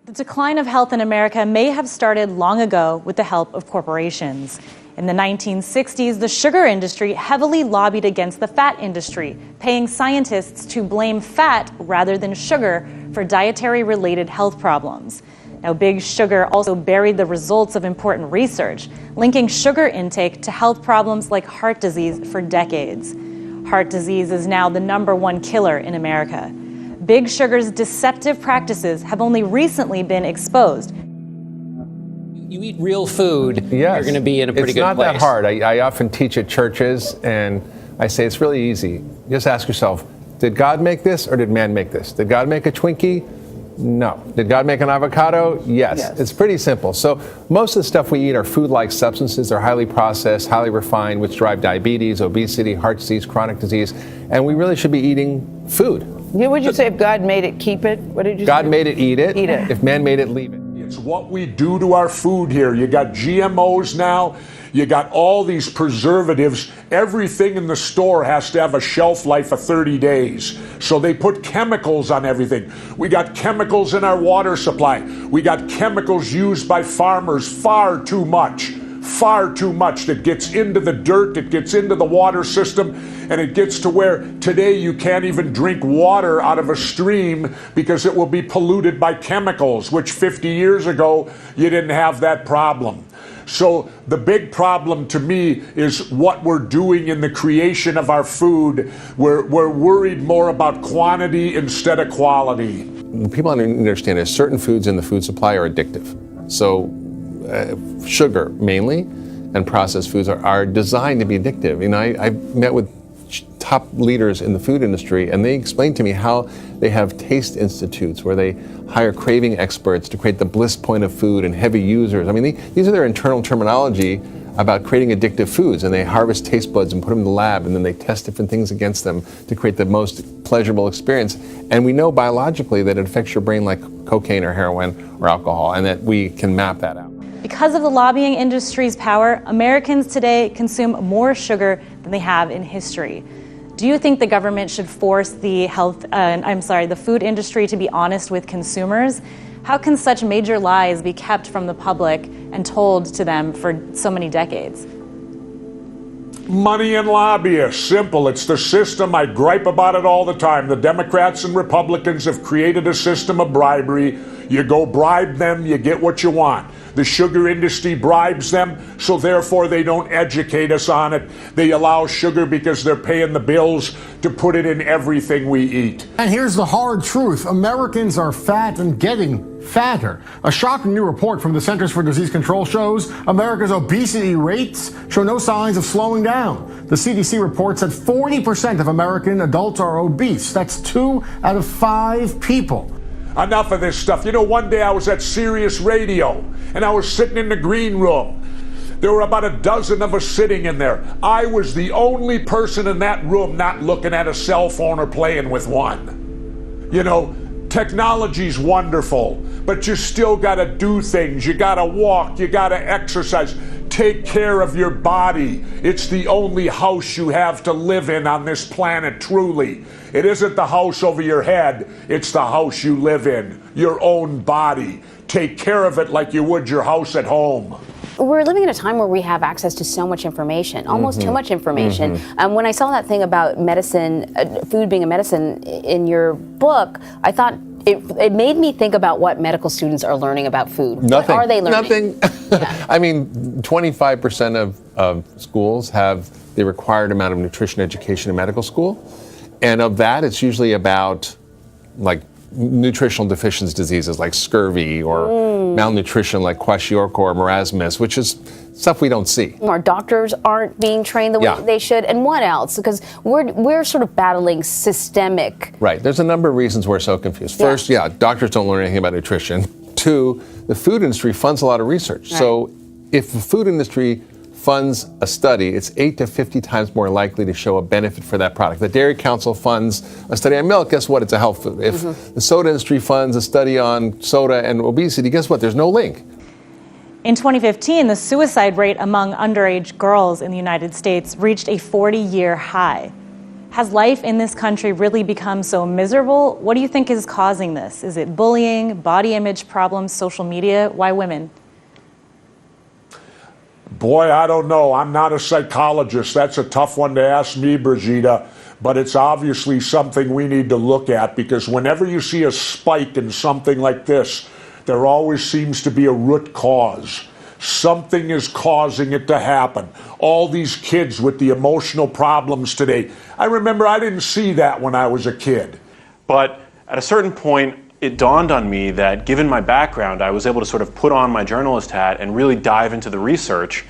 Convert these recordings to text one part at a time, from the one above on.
The decline of health in America may have started long ago with the help of corporations. In the 1960s, the sugar industry heavily lobbied against the fat industry, paying scientists to blame fat rather than sugar for dietary-related health problems. Now, Big Sugar also buried the results of important research, linking sugar intake to health problems like heart disease for decades. Heart disease is now the #1 killer in America. Big Sugar's deceptive practices have only recently been exposed. You eat real food, yes. You're going to be in a pretty good place. It's not that hard. I often teach at churches, and I say it's really easy. Just ask yourself, did God make this or did man make this? Did God make a Twinkie? No. Did God make an avocado? Yes. It's pretty simple. So most of the stuff we eat are food-like substances. They're highly processed, highly refined, which drive diabetes, obesity, heart disease, chronic disease, and we really should be eating food. Yeah, would you say if God made it, keep it? What did you say? God made it, eat it. Eat it. If man made it, leave it. It's what we do to our food here. You got GMOs now. You got all these preservatives. Everything in the store has to have a shelf life of 30 days. So they put chemicals on everything. We got chemicals in our water supply. We got chemicals used by farmers far too much that gets into the dirt, it gets into the water system, and it gets to where today you can't even drink water out of a stream because it will be polluted by chemicals, which 50 years ago you didn't have that problem. So the big problem to me is what we're doing in the creation of our food. We're worried more about quantity instead of quality. People understand is certain foods in the food supply are addictive. So sugar mainly and processed foods are designed to be addictive. You know, I met with top leaders in the food industry, and they explained to me how they have taste institutes where they hire craving experts to create the bliss point of food and heavy users. I mean, these are their internal terminology about creating addictive foods, and they harvest taste buds and put them in the lab, and then they test different things against them to create the most pleasurable experience. And we know biologically that it affects your brain like cocaine or heroin or alcohol, and that we can map that out. Because of the lobbying industry's power, Americans today consume more sugar than they have in history. Do you think the government should force the food industry to be honest with consumers? How can such major lies be kept from the public and told to them for so many decades? Money and lobbyists, simple. It's the system. I gripe about it all the time. The Democrats and Republicans have created a system of bribery. You go bribe them, you get what you want. The sugar industry bribes them, so therefore they don't educate us on it. They allow sugar because they're paying the bills to put it in everything we eat. And here's the hard truth. Americans are fat and getting fatter. A shocking new report from the Centers for Disease Control shows America's obesity rates show no signs of slowing down. The CDC reports that 40% of American adults are obese. That's 2 out of 5 people. Enough of this stuff. You know, one day I was at Sirius Radio, and I was sitting in the green room. There were about a dozen of us sitting in there. I was the only person in that room not looking at a cell phone or playing with one. You know, technology's wonderful, but you still gotta do things. You gotta walk, you gotta exercise. Take care of your body. It's the only house you have to live in on this planet, truly. It isn't the house over your head, it's the house you live in, your own body. Take care of it like you would your house at home. We're living in a time where we have access to so much information, almost too much information. When I saw that thing about medicine, food being a medicine in your book, I thought it made me think about what medical students are learning about food. Nothing. What are they learning? Nothing. Yeah. I mean, 25% of schools have the required amount of nutrition education in medical school. And of that, it's usually about like nutritional deficiency diseases like scurvy or malnutrition like kwashiorkor or marasmus, which is stuff we don't see. Our doctors aren't being trained the way they should. And what else? Because we're sort of battling systemic. Right. There's a number of reasons we're so confused. First, doctors don't learn anything about nutrition. 2, the food industry funds a lot of research. Right. So if the food industry funds a study, it's 8 to 50 times more likely to show a benefit for that product. The Dairy Council funds a study on milk, guess what? It's a health food. If the soda industry funds a study on soda and obesity, guess what? There's no link. In 2015, the suicide rate among underage girls in the United States reached a 40-year high. Has life in this country really become so miserable? What do you think is causing this? Is it bullying, body image problems, social media? Why women? Boy, I don't know. I'm not a psychologist. That's a tough one to ask me, Brigida. But it's obviously something we need to look at, because whenever you see a spike in something like this, there always seems to be a root cause. Something is causing it to happen. All these kids with the emotional problems today. I remember I didn't see that when I was a kid. But at a certain point, it dawned on me that given my background, I was able to sort of put on my journalist hat and really dive into the research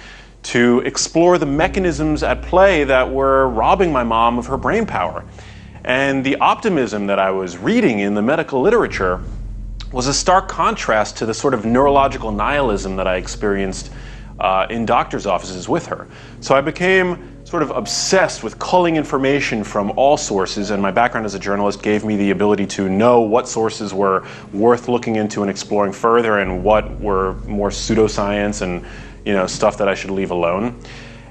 to explore the mechanisms at play that were robbing my mom of her brain power. And the optimism that I was reading in the medical literature was a stark contrast to the sort of neurological nihilism that I experienced in doctors' offices with her. So I became sort of obsessed with culling information from all sources, and my background as a journalist gave me the ability to know what sources were worth looking into and exploring further and what were more pseudoscience and stuff that I should leave alone.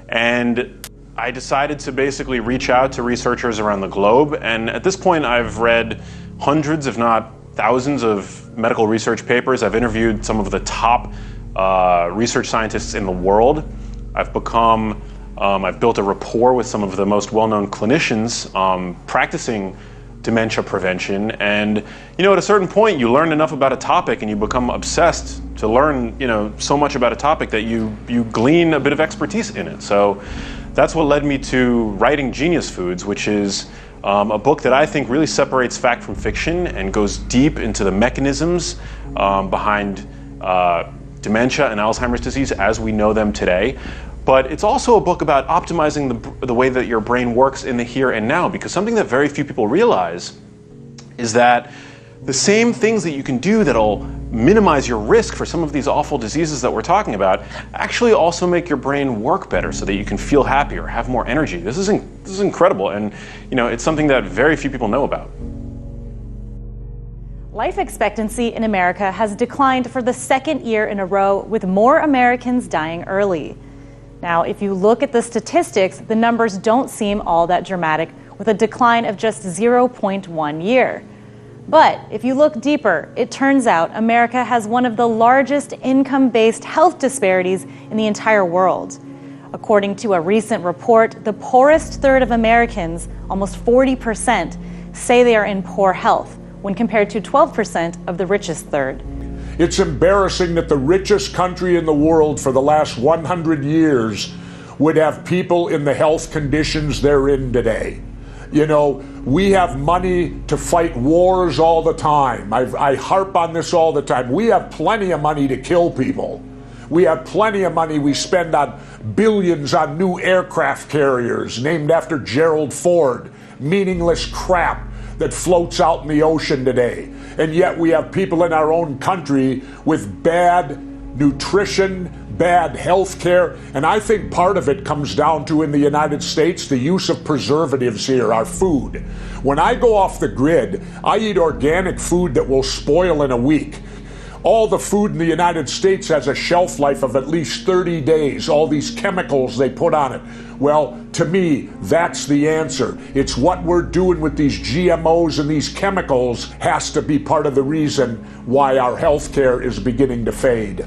And I decided to basically reach out to researchers around the globe, and at this point I've read hundreds, if not thousands, of medical research papers. I've interviewed some of the top research scientists in the world. I've built a rapport with some of the most well-known clinicians practicing dementia prevention. And at a certain point, you learn enough about a topic and you become obsessed to learn so much about a topic that you glean a bit of expertise in it. So that's what led me to writing Genius Foods, which is a book that I think really separates fact from fiction and goes deep into the mechanisms behind dementia and Alzheimer's disease as we know them today. But it's also a book about optimizing the way that your brain works in the here and now, because something that very few people realize is that the same things that you can do that'll minimize your risk for some of these awful diseases that we're talking about actually also make your brain work better so that you can feel happier, have more energy. This is incredible, and it's something that very few people know about. Life expectancy in America has declined for the second year in a row, with more Americans dying early. Now, if you look at the statistics, the numbers don't seem all that dramatic, with a decline of just 0.1 year. But if you look deeper, it turns out America has one of the largest income-based health disparities in the entire world. According to a recent report, the poorest third of Americans, almost 40%, say they are in poor health, when compared to 12% of the richest third. It's embarrassing that the richest country in the world for the last 100 years would have people in the health conditions they're in today. We have money to fight wars all the time. I harp on this all the time. We have plenty of money to kill people. We have plenty of money we spend on billions on new aircraft carriers named after Gerald Ford. Meaningless crap that floats out in the ocean today. And yet we have people in our own country with bad nutrition, bad health care, and I think part of it comes down to, in the United States, the use of preservatives here, our food. When I go off the grid, I eat organic food that will spoil in a week. All the food in the United States has a shelf life of at least 30 days, all these chemicals they put on it. Well, to me, that's the answer. It's what we're doing with these GMOs and these chemicals has to be part of the reason why our health care is beginning to fade.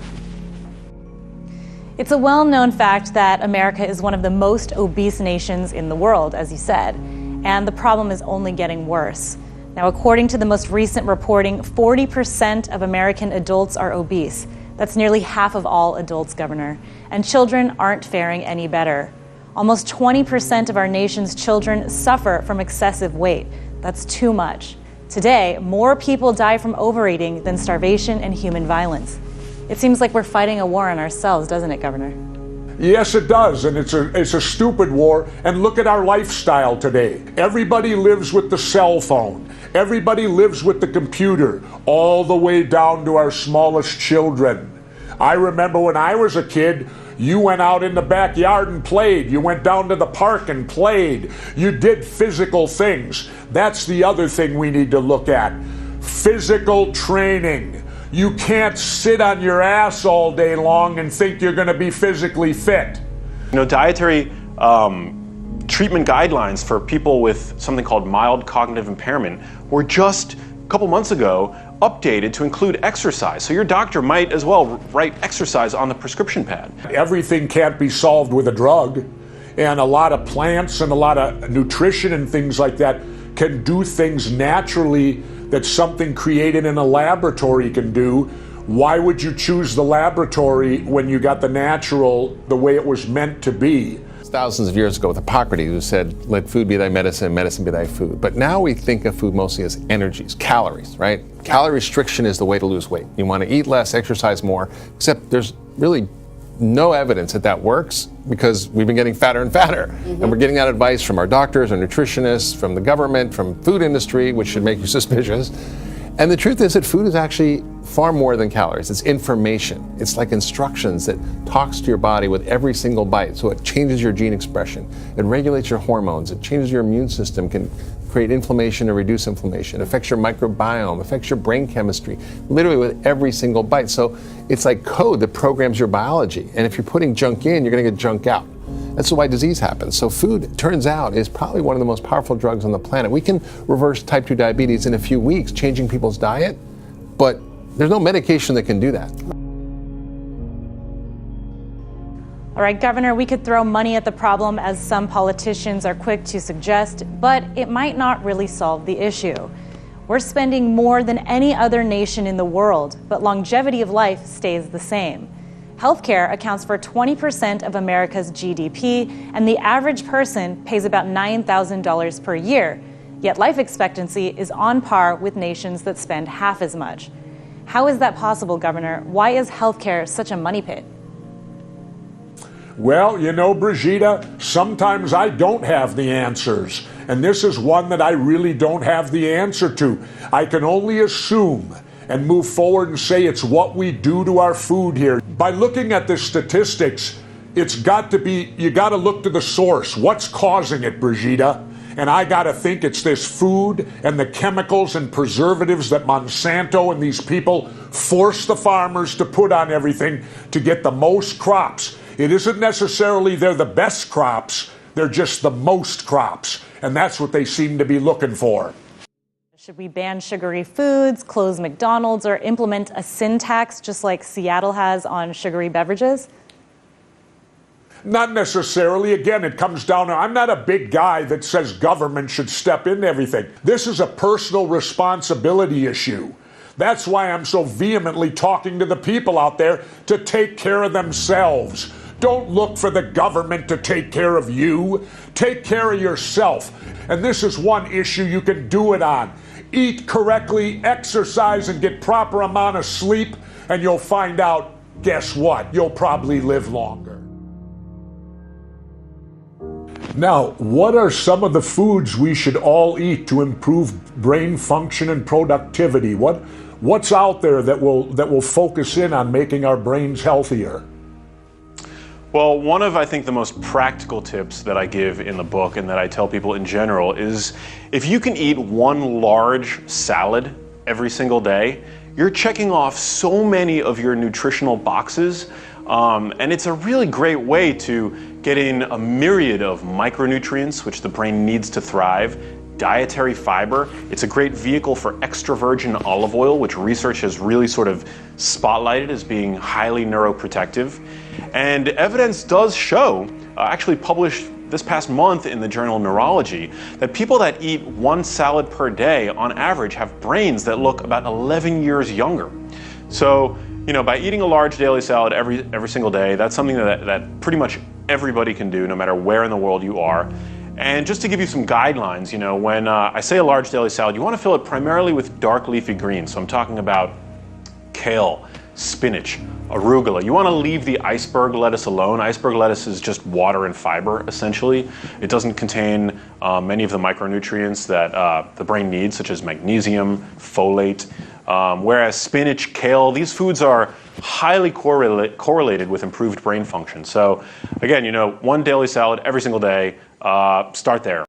It's a well-known fact that America is one of the most obese nations in the world, as you said, and the problem is only getting worse. Now, according to the most recent reporting, 40% of American adults are obese. That's nearly half of all adults, Governor. And children aren't faring any better. Almost 20% of our nation's children suffer from excessive weight. That's too much. Today, more people die from overeating than starvation and human violence. It seems like we're fighting a war on ourselves, doesn't it, Governor? Yes, it does, and it's a stupid war. And look at our lifestyle today. Everybody lives with the cell phone. Everybody lives with the computer, all the way down to our smallest children. I remember when I was a kid, you went out in the backyard and played. You went down to the park and played. You did physical things. That's the other thing we need to look at. Physical training. You can't sit on your ass all day long and think you're going to be physically fit. Dietary treatment guidelines for people with something called mild cognitive impairment were just a couple months ago updated to include exercise. So your doctor might as well write exercise on the prescription pad. Everything can't be solved with a drug, and a lot of plants and a lot of nutrition and things like that can do things naturally that something created in a laboratory can do. Why would you choose the laboratory when you got the natural the way it was meant to be? Thousands of years ago with Hippocrates, who said, let food be thy medicine, medicine be thy food. But now we think of food mostly as energies, calories, right? Calorie restriction is the way to lose weight. You want to eat less, exercise more, except there's really no evidence that that works because we've been getting fatter and fatter. And we're getting that advice from our doctors, our nutritionists, from the government, from food industry, which should make you suspicious. And the truth is that food is actually far more than calories. It's information. It's like instructions that talks to your body with every single bite. So it changes your gene expression. It regulates your hormones. It changes your immune system, can create inflammation or reduce inflammation. It affects your microbiome, affects your brain chemistry, literally with every single bite. So it's like code that programs your biology. And if you're putting junk in, you're going to get junk out. That's why disease happens. So food, it turns out, is probably one of the most powerful drugs on the planet. We can reverse type 2 diabetes in a few weeks, changing people's diet, but there's no medication that can do that. All right, Governor, we could throw money at the problem, as some politicians are quick to suggest, but it might not really solve the issue. We're spending more than any other nation in the world, but longevity of life stays the same. Healthcare accounts for 20% of America's GDP, and the average person pays about $9,000 per year. Yet life expectancy is on par with nations that spend half as much. How is that possible, Governor? Why is healthcare such a money pit? Well, you know, Brigitte, sometimes I don't have the answers. And this is one that I really don't have the answer to. I can only assume and move forward and say it's what we do to our food here. By looking at the statistics, it's got to be, you got to look to the source. What's causing it, Brigitte? And I got to think it's this food and the chemicals and preservatives that Monsanto and these people force the farmers to put on everything to get the most crops. It isn't necessarily they're the best crops, they're just the most crops. And that's what they seem to be looking for. Should we ban sugary foods, close McDonald's, or implement a sin tax just like Seattle has on sugary beverages? Not necessarily. Again, it comes down to, I'm not a big guy that says government should step into everything. This is a personal responsibility issue. That's why I'm so vehemently talking to the people out there to take care of themselves. Don't look for the government to take care of you. Take care of yourself. And this is one issue you can do it on. Eat correctly, exercise, and get proper amount of sleep, and you'll find out, guess what? You'll probably live longer. Now, what are some of the foods we should all eat to improve brain function and productivity? What's out there that will focus in on making our brains healthier? Well, one of, I think, the most practical tips that I give in the book and that I tell people in general is if you can eat one large salad every single day, you're checking off so many of your nutritional boxes. And it's a really great way to get in a myriad of micronutrients, which the brain needs to thrive, dietary fiber. It's a great vehicle for extra virgin olive oil, which research has really sort of spotlighted as being highly neuroprotective. And evidence does show, actually published this past month in the journal Neurology, that people that eat one salad per day on average have brains that look about 11 years younger. So, you know, by eating a large daily salad every single day, that's something that pretty much everybody can do, no matter where in the world you are. And just to give you some guidelines, you know, when I say a large daily salad, you want to fill it primarily with dark leafy greens. So I'm talking about kale, spinach, arugula. You want to leave the iceberg lettuce alone. Iceberg lettuce is just water and fiber, essentially. It doesn't contain many of the micronutrients that the brain needs, such as magnesium, folate. Whereas spinach, kale, these foods are highly correlated with improved brain function. So again, you know, one daily salad every single day, start there.